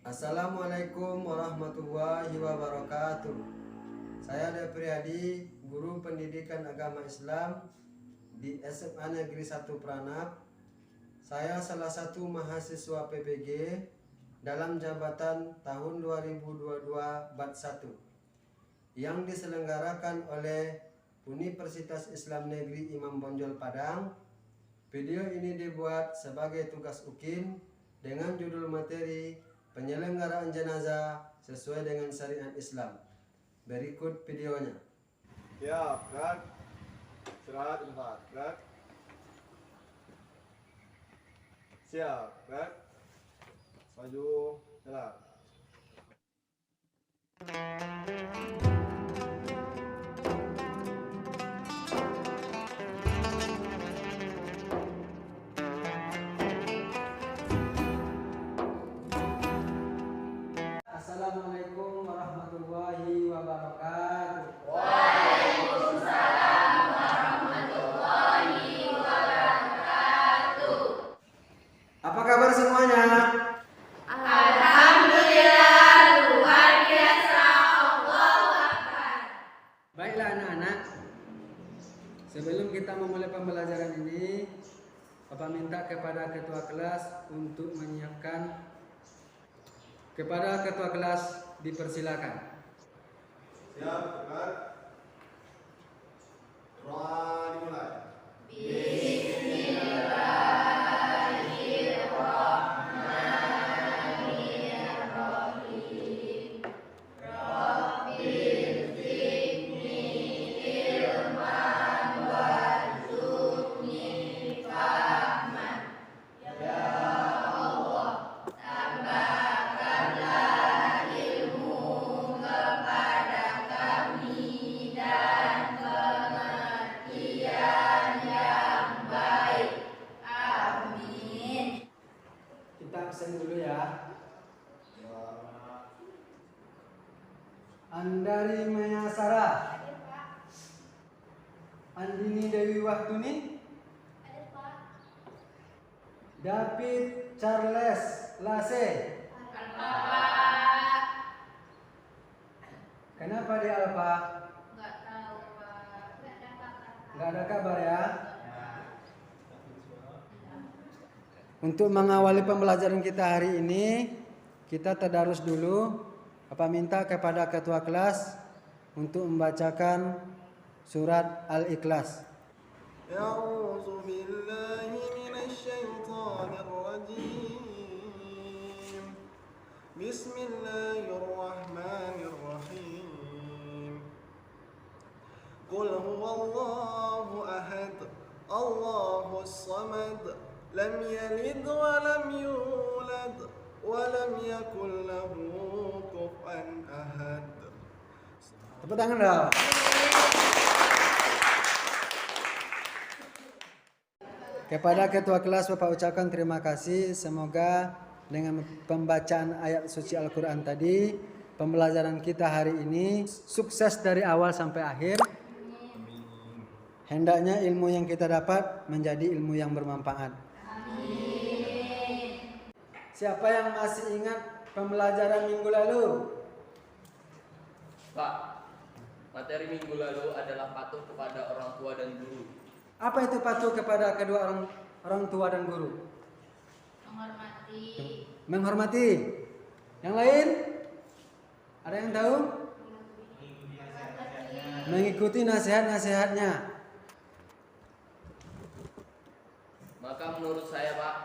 Assalamualaikum warahmatullahi wabarakatuh. Saya Ade Priyadi, guru pendidikan agama Islam di SMA Negeri 1 Pranap. Saya salah satu mahasiswa PPG dalam jabatan tahun 2022 Bat 1 yang diselenggarakan oleh Universitas Islam Negeri Imam Bonjol Padang. Video ini dibuat sebagai tugas UKIN dengan judul materi penyelenggaraan jenazah sesuai dengan syariat Islam. Berikut videonya. Ya, kan? Istirahat tempat, kan? Siap, kan? Maju, jalan. Assalamualaikum warahmatullahi wabarakatuh. Waalaikumsalam warahmatullahi wabarakatuh. Apa kabar semuanya? Alhamdulillah, luar biasa. Allahu Akbar. Baiklah anak-anak, sebelum kita memulai pembelajaran ini, Bapak minta kepada ketua kelas untuk menyiapkan. Kepada ketua kelas dipersilakan. Siap, kan? Doa dimulai. Kita absen dulu ya. Andari Mayasara, Andini Dewi Wahtuni, David Charles Lase. Kenapa di Alfa? Enggak tahu, Pak. Nggak ada kabar ya. Untuk mengawali pembelajaran kita hari ini, kita tadarus dulu. Bapak minta kepada ketua kelas untuk membacakan surat Al-Ikhlas. A'udzu billahi minasy syaithanir rajim. Bismillahirrahmanirrahim. Qul huwallahu ahad, Allahus samad, lam yalid wa lam yulad wa lam yakul lahu kufuwan ahad. Tepuk tangan dong. Kepada ketua kelas Bapak ucapkan terima kasih. Semoga dengan pembacaan ayat suci Al-Quran tadi, pembelajaran kita hari ini sukses dari awal sampai akhir. Hendaknya ilmu yang kita dapat menjadi ilmu yang bermanfaat. Siapa yang masih ingat pembelajaran minggu lalu? Pak, materi minggu lalu adalah patuh kepada orang tua dan guru. Apa itu patuh kepada kedua orang tua dan guru? Menghormati. Menghormati. Yang lain? Ada yang tahu? Mengikuti nasihat-nasihatnya. Maka menurut saya Pak,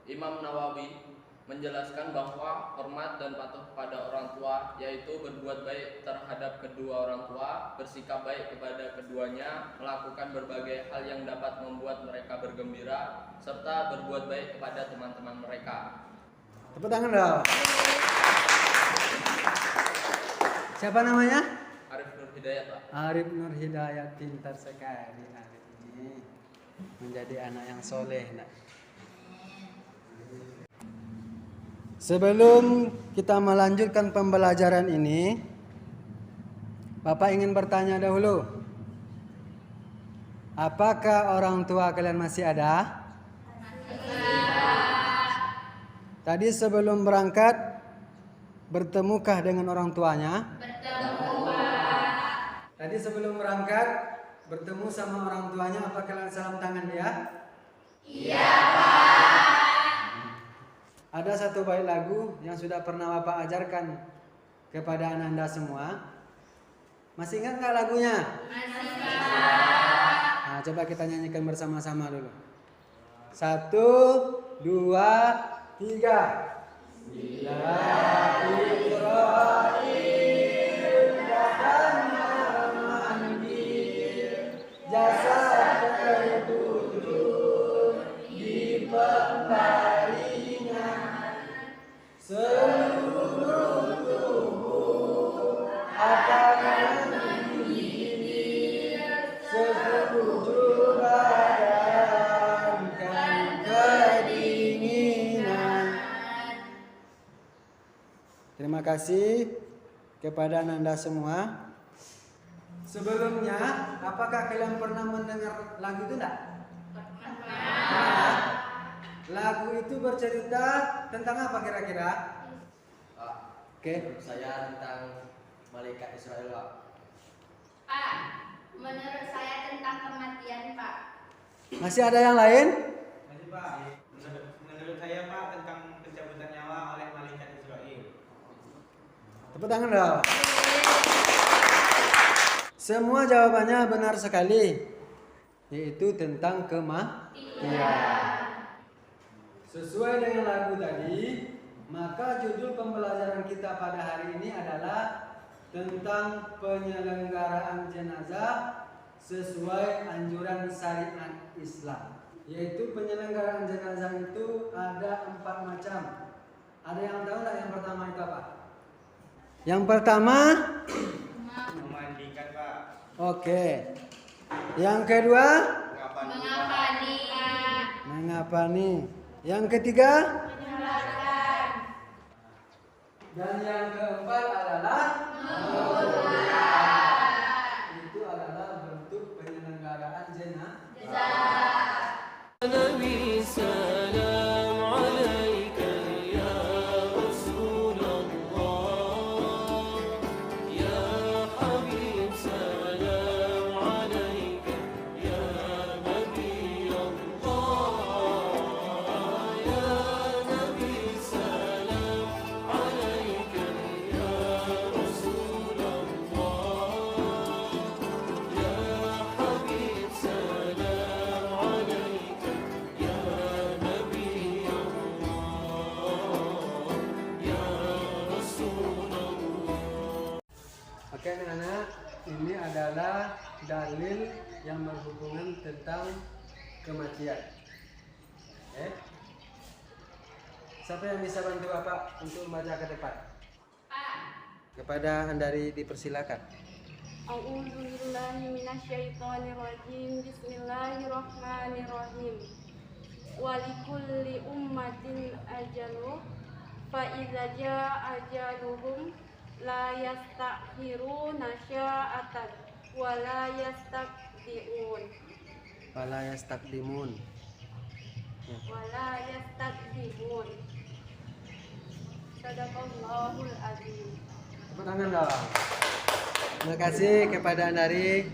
Imam Nawawi menjelaskan bahwa hormat dan patuh kepada orang tua yaitu berbuat baik terhadap kedua orang tua, bersikap baik kepada keduanya, melakukan berbagai hal yang dapat membuat mereka bergembira, serta berbuat baik kepada teman-teman mereka. Tepuk tangan dong. Siapa namanya? Arif Nur Hidayat Pak. Arif Nur Hidayat, pintar sekali Arif ini. Menjadi anak yang soleh. Sebelum kita melanjutkan pembelajaran ini, Bapak ingin bertanya dahulu. Apakah orang tua kalian masih ada? Tadi sebelum berangkat, bertemukah dengan orang tuanya? Bertemu, Pak. Tadi sebelum berangkat bertemu sama orang tuanya, apa kalian salam tangan dia? Iya, Pak. Ada satu bait lagu yang sudah pernah Bapak ajarkan kepada Anda semua. Masih ingat nggak lagunya? Masih, Pak. Nah, coba kita nyanyikan bersama-sama dulu. 1, 2, 3. Bismillahirrahmanirrahim. Datangnya manggil jasad tertutur di pembalinya, seluruh tubuh akan menggigil sekujur badan kan kedinginan. Terima kasih kepada Anda semua. Sebelumnya, apakah kalian pernah mendengar lagu itu enggak? Pernah. Lagu itu bercerita tentang apa kira-kira? Pak, Oke. menurut saya tentang malaikat Israel, Pak. Pak, menurut saya tentang kematian, Pak. Masih ada yang lain? Masih Pak, menurut saya Pak tentang pencabutan nyawa oleh malaikat Israel. Tepuk tangan dong. Semua jawabannya benar sekali, yaitu tentang kematian. Sesuai dengan lagu tadi, maka judul pembelajaran kita pada hari ini adalah tentang penyelenggaraan jenazah sesuai anjuran syariat Islam. Yaitu penyelenggaraan jenazah itu ada 4 macam. Ada yang tahu nggak yang pertama itu apa? Yang pertama, Memandikan Pak. oke. Yang kedua, Mengapani, Pak. mengapani. Yang ketiga, Menyerahkan. dan yang keempat adalah itu adalah bentuk penyelenggaraan jenazah. نبي سلام عليك يا رسول الله يا حبيب سلام عليك يا نبي الله يا نبي سلام عليك يا رسول الله يا حبيب سلام عليك يا نبي الله يا رسول الله. Oke anak-anak, ini adalah dalil yang berhubungan tentang kematian. Siapa yang bisa bantu Bapak untuk membaca ke depan? Pak. Kepada Andari dipersilakan. A'udzu billahi minasyaitonir rajim. Bismillahirrahmanirrahim. Walikulli ummatin ajalu fa idza jaa ajaluhum la yastakhiruna sya'atan wa la yastaqdimun Fala yastaqdimun. wa la yastaqdimun. Sadaqallahul azim. Tepuk tangan dong. Terima kasih kepada Andari.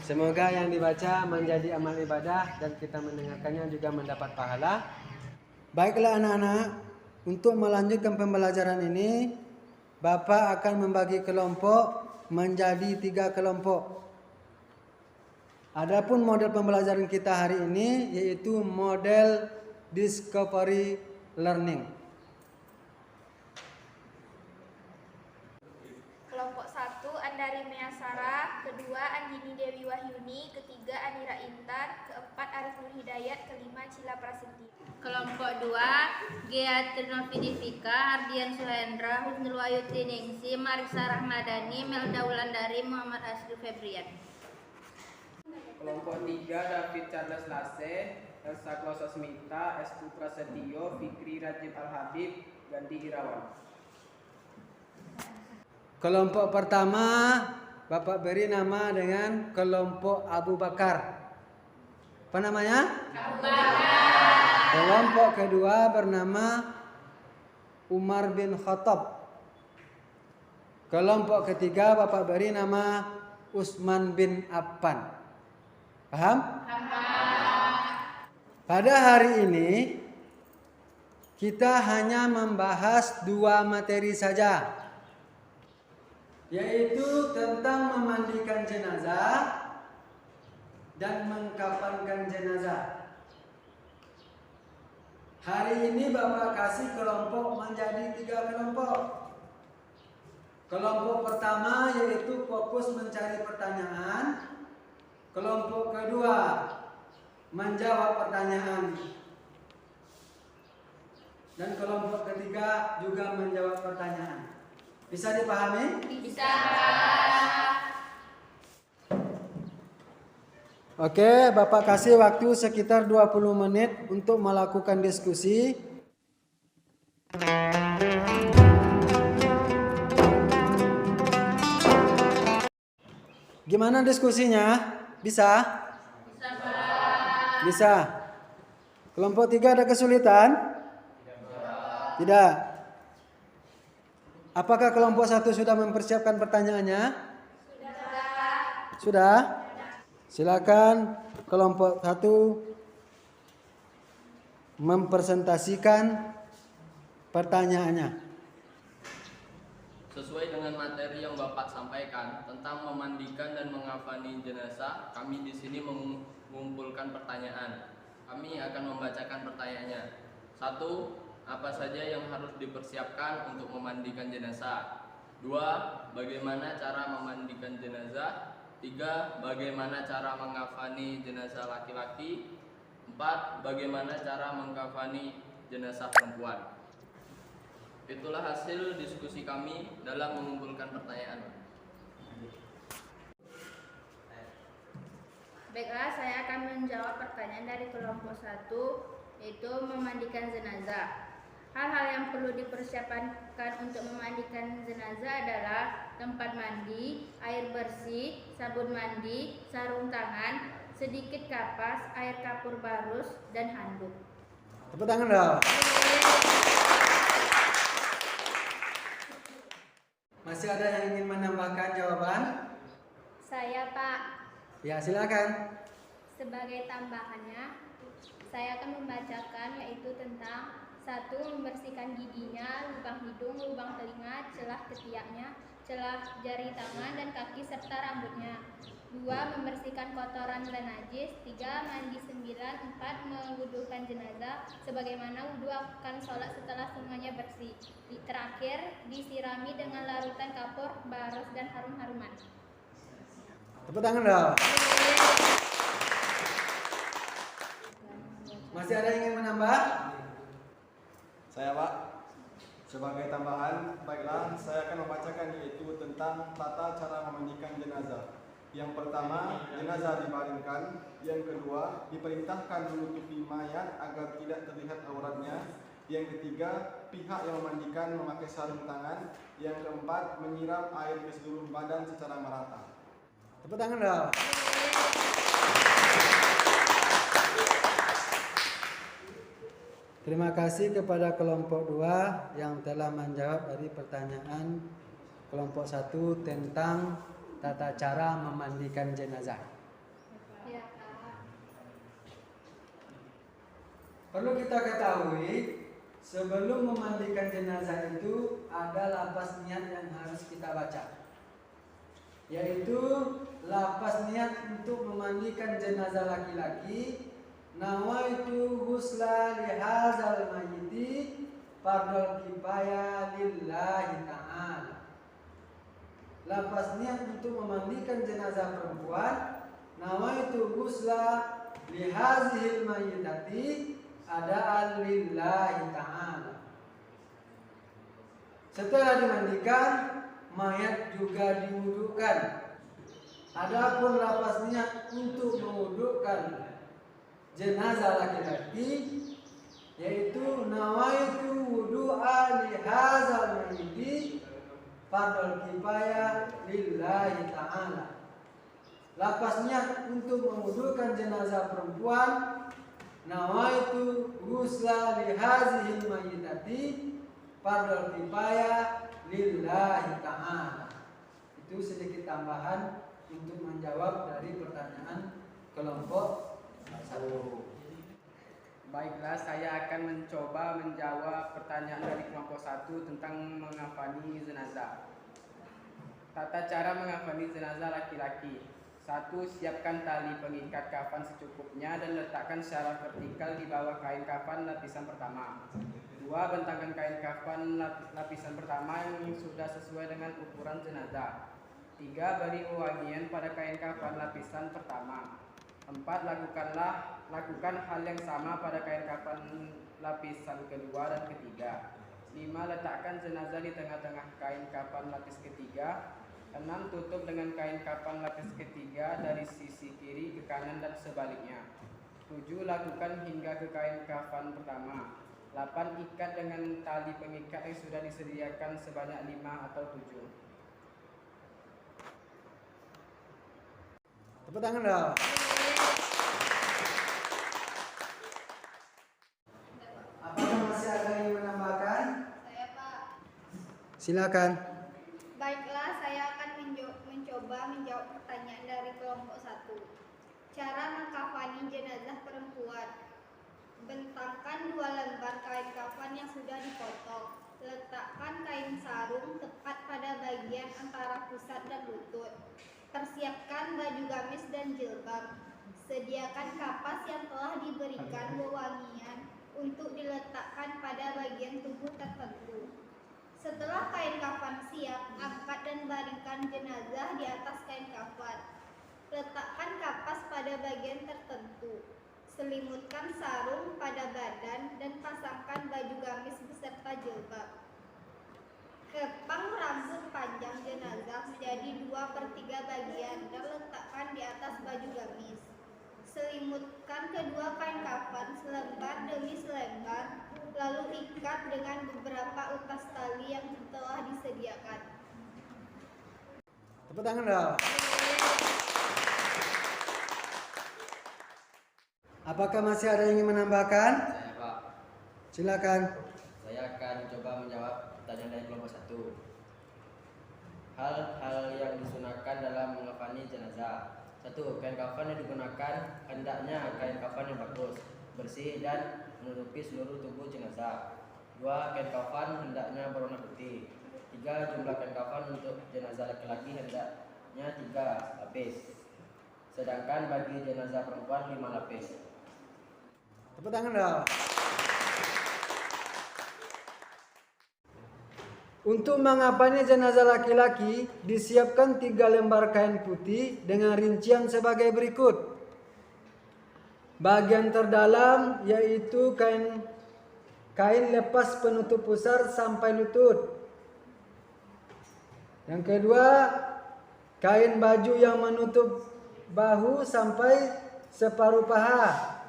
Semoga yang dibaca menjadi amal ibadah dan kita mendengarkannya juga mendapat pahala. Baiklah anak-anak, untuk melanjutkan pembelajaran ini, Bapak akan membagi kelompok menjadi 3 kelompok. Adapun model pembelajaran kita hari ini yaitu model discovery learning. Kelompok 1 Andari Measara, kedua Andini Dewi Wahyuni, ketiga Anira Intan, keempat Arif Nur Hidayat, kelima Cila Prasetya. Kelompok 2, Gia Trinovidivika, Ardian Suhendra, Husnul Wayuti Ningsi, Marisa Rahmadani, Melda Wulandari, Muhammad Asri Febrian. Kelompok 3 David Charles Lase, Elsa Klosa Smita, Estu Prasetyo, Fikri Rajib Al-Habib, Gandhi Irawan. Kelompok pertama Bapak beri nama dengan kelompok Abu Bakar. Apa namanya? Abu Bakar. Kelompok kedua bernama Umar bin Khattab. Kelompok ketiga Bapak beri nama Utsman bin Affan. Paham? Pada hari ini kita hanya membahas 2 materi saja, yaitu tentang memandikan jenazah dan mengkafankan jenazah. Hari ini Bapak kasih kelompok menjadi 3 kelompok. Kelompok pertama yaitu fokus mencari pertanyaan. Kelompok kedua menjawab pertanyaan. Dan kelompok ketiga juga menjawab pertanyaan. Bisa dipahami? Bisa. Oke, Bapak kasih waktu sekitar 20 menit untuk melakukan diskusi. Gimana diskusinya? Bisa? Bisa. Kelompok 3 ada kesulitan? Tidak. Apakah kelompok 1 sudah mempersiapkan pertanyaannya? Sudah. Silakan kelompok 1 mempresentasikan pertanyaannya. Sesuai dengan materi yang Bapak sampaikan tentang memandikan dan mengafani jenazah, kami di sini mengumpulkan pertanyaan. Kami akan membacakan pertanyaannya. 1. Apa saja yang harus dipersiapkan untuk memandikan jenazah? 2. Bagaimana cara memandikan jenazah? 3. Bagaimana cara mengafani jenazah laki-laki? 4. Bagaimana cara mengkafani jenazah perempuan? Itulah hasil diskusi kami dalam mengumpulkan pertanyaan. Baiklah, saya akan menjawab pertanyaan dari kelompok 1, yaitu memandikan jenazah. Hal-hal yang perlu dipersiapkan untuk memandikan jenazah adalah tempat mandi, air bersih, sabun mandi, sarung tangan, sedikit kapas, air kapur barus, dan handuk. Tepuk tangan dong. Masih ada yang ingin menambahkan jawaban? Saya, Pak. Ya, silakan. Sebagai tambahannya, saya akan membacakan yaitu tentang 1. Membersihkan giginya, lubang hidung, lubang telinga, celah ketiaknya, celah jari tangan dan kaki serta rambutnya. 2. Membersihkan kotoran dan najis. 3. Mandi 9. 4. Mewudukan jenazah sebagaimana wudu akan sholat setelah semuanya bersih. Terakhir, disirami dengan larutan kapur, barus, dan harum-haruman. Tepuk tangan dong. Masih ada yang ingin menambah? Saya, Pak. Sebagai tambahan, baiklah, saya akan membacakan yaitu tentang tata cara memandikan jenazah. Yang pertama, jenazah dibaringkan. Yang kedua, diperintahkan menutupi mayat agar tidak terlihat auratnya. Yang ketiga, pihak yang memandikan memakai sarung tangan. Yang keempat, menyiram air ke seluruh badan secara merata. Tepuk tangan dong. Terima kasih kepada kelompok 2 yang telah menjawab dari pertanyaan kelompok 1 tentang tata cara memandikan jenazah. Perlu kita ketahui, sebelum memandikan jenazah itu ada lafaz niat yang harus kita baca, yaitu lafaz niat untuk memandikan jenazah laki-laki. Nawaitu husla lihazal mayyiti fardul kifayah lillahi ta'ala. Lafaz niat untuk memandikan jenazah perempuan, nawaitu husla lihazihil mayyitati ada'an lillahi ta'ala. Setelah dimandikan, mayat juga diwudukan. Adapun lafaz niat untuk mewudukan jenazah laki-laki, yaitu nawaitu wudu'a lihazal mayyiti fardul kifayah lillahi ta'ala. Lafaz niat untuk mewudukan jenazah perempuan, nawaitu ghusla lihazihil mayyitati fardhu kifayah lillahi ta'ala. Itu sedikit tambahan untuk menjawab dari pertanyaan kelompok 1. Baiklah, saya akan mencoba menjawab pertanyaan dari kelompok 1 tentang mengafani jenazah. Tata cara mengafani jenazah laki-laki. 1. Siapkan tali pengikat kafan secukupnya dan letakkan secara vertikal di bawah kain kafan lapisan pertama. 2. Bentangkan kain kafan lapisan pertama yang sudah sesuai dengan ukuran jenazah. 3. Beri wewangian pada kain kafan lapisan pertama. 4. Lakukan hal yang sama pada kain kafan lapisan kedua dan ketiga. 5. Letakkan jenazah di tengah-tengah kain kafan lapis ketiga. 6. Tutup dengan kain kafan lapis ketiga dari sisi kiri ke kanan dan sebaliknya. 7. Lakukan hingga ke kain kafan pertama. 8. Ikat dengan tali pengikat yang sudah disediakan sebanyak 5 atau 7. Tepuk tangan dong. Apakah masih ada yang menambahkan? Saya Pak. Silakan. Baiklah, saya akan mencoba menjawab pertanyaan dari kelompok 1. Cara mengkafani jenazah perempuan. Bentangkan 2 lembar kain kafan yang sudah dipotong. Letakkan kain sarung tepat pada bagian antara pusat dan lutut. Persiapkan baju gamis dan jilbab. Sediakan kapas yang telah diberikan wewangian untuk diletakkan pada bagian tubuh tertentu. Setelah kain kafan siap, angkat dan baringkan jenazah di atas kain kafan. Letakkan kapas pada bagian tertentu. Selimutkan sarung pada badan dan pasangkan baju gamis beserta jilbab. Kepang rambut panjang jenazah menjadi 2/3 bagian dan letakkan di atas baju gamis. Selimutkan kedua kain kafan selembar demi selembar, lalu ikat dengan beberapa utas tali yang telah disediakan. Tepuk tangan dong. Apakah masih ada yang ingin menambahkan? Saya Pak. Silakan. Saya akan coba menjawab pertanyaan dari kelompok 1. Hal-hal yang disunahkan dalam mengafani jenazah. 1. Kain kafan yang digunakan hendaknya kain kafan yang bagus, bersih dan menutupi seluruh tubuh jenazah. 2. Kain kafan hendaknya berwarna putih. 3. Jumlah kain kafan untuk jenazah laki-laki hendaknya 3 lapis. Sedangkan bagi jenazah perempuan 5 lapis. Tepuk tangan dong. Untuk mengafani jenazah laki-laki, disiapkan 3 lembar kain putih dengan rincian sebagai berikut. Bagian terdalam yaitu kain lepas penutup pusar sampai lutut. Yang kedua, kain baju yang menutup bahu sampai separuh paha.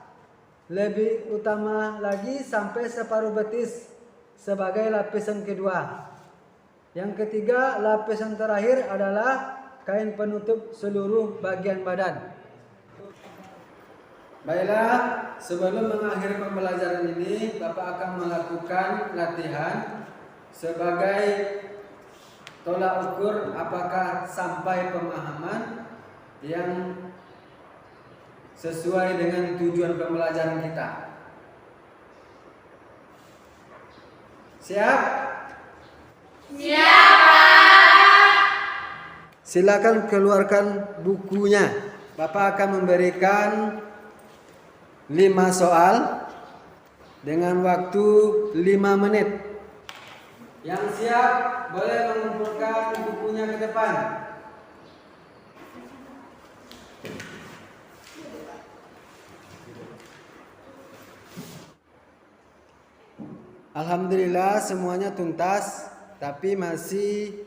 Lebih utama lagi sampai separuh betis sebagai lapisan kedua. Yang ketiga, lapisan terakhir adalah kain penutup seluruh bagian badan. Baiklah, sebelum mengakhiri pembelajaran ini, Bapak akan melakukan latihan sebagai tolak ukur apakah sampai pemahaman yang sesuai dengan tujuan pembelajaran kita. Siap? Siap. Silakan keluarkan bukunya. Bapak akan memberikan 5 soal dengan waktu 5 menit. Yang siap boleh mengumpulkan bukunya ke depan. Alhamdulillah semuanya tuntas, tapi masih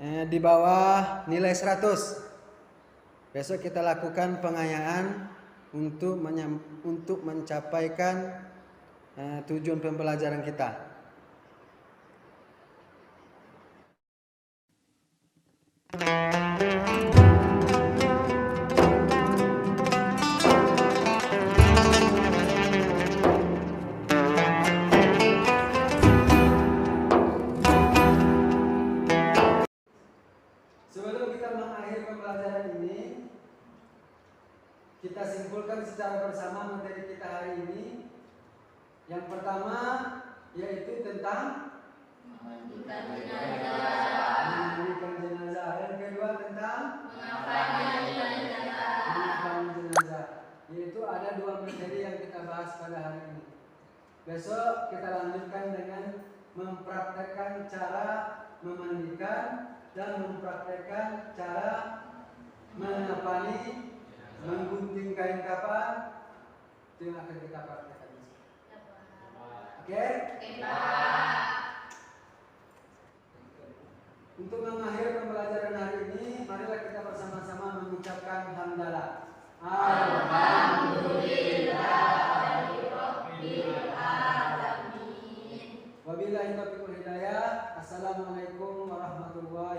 di bawah nilai 100. Besok kita lakukan pengayaan untuk mencapaikan tujuan pembelajaran kita. kita simpulkan secara bersama materi kita hari ini. Yang pertama yaitu tentang Memandikan memandikan jenazah. Yang kedua tentang mengafani jenazah. Yaitu ada 2 materi yang kita bahas pada hari ini. Besok kita lanjutkan dengan mempraktekkan cara memandikan dan mempraktekkan cara mengafani, menggunting kain kafan. Itu yang akan kita praktekkan. Oke? Untuk mengakhiri pembelajaran hari ini, marilah kita bersama-sama mengucapkan hamdalah. Wabillahi taufiq wal hidayah. Assalamualaikum warahmatullahi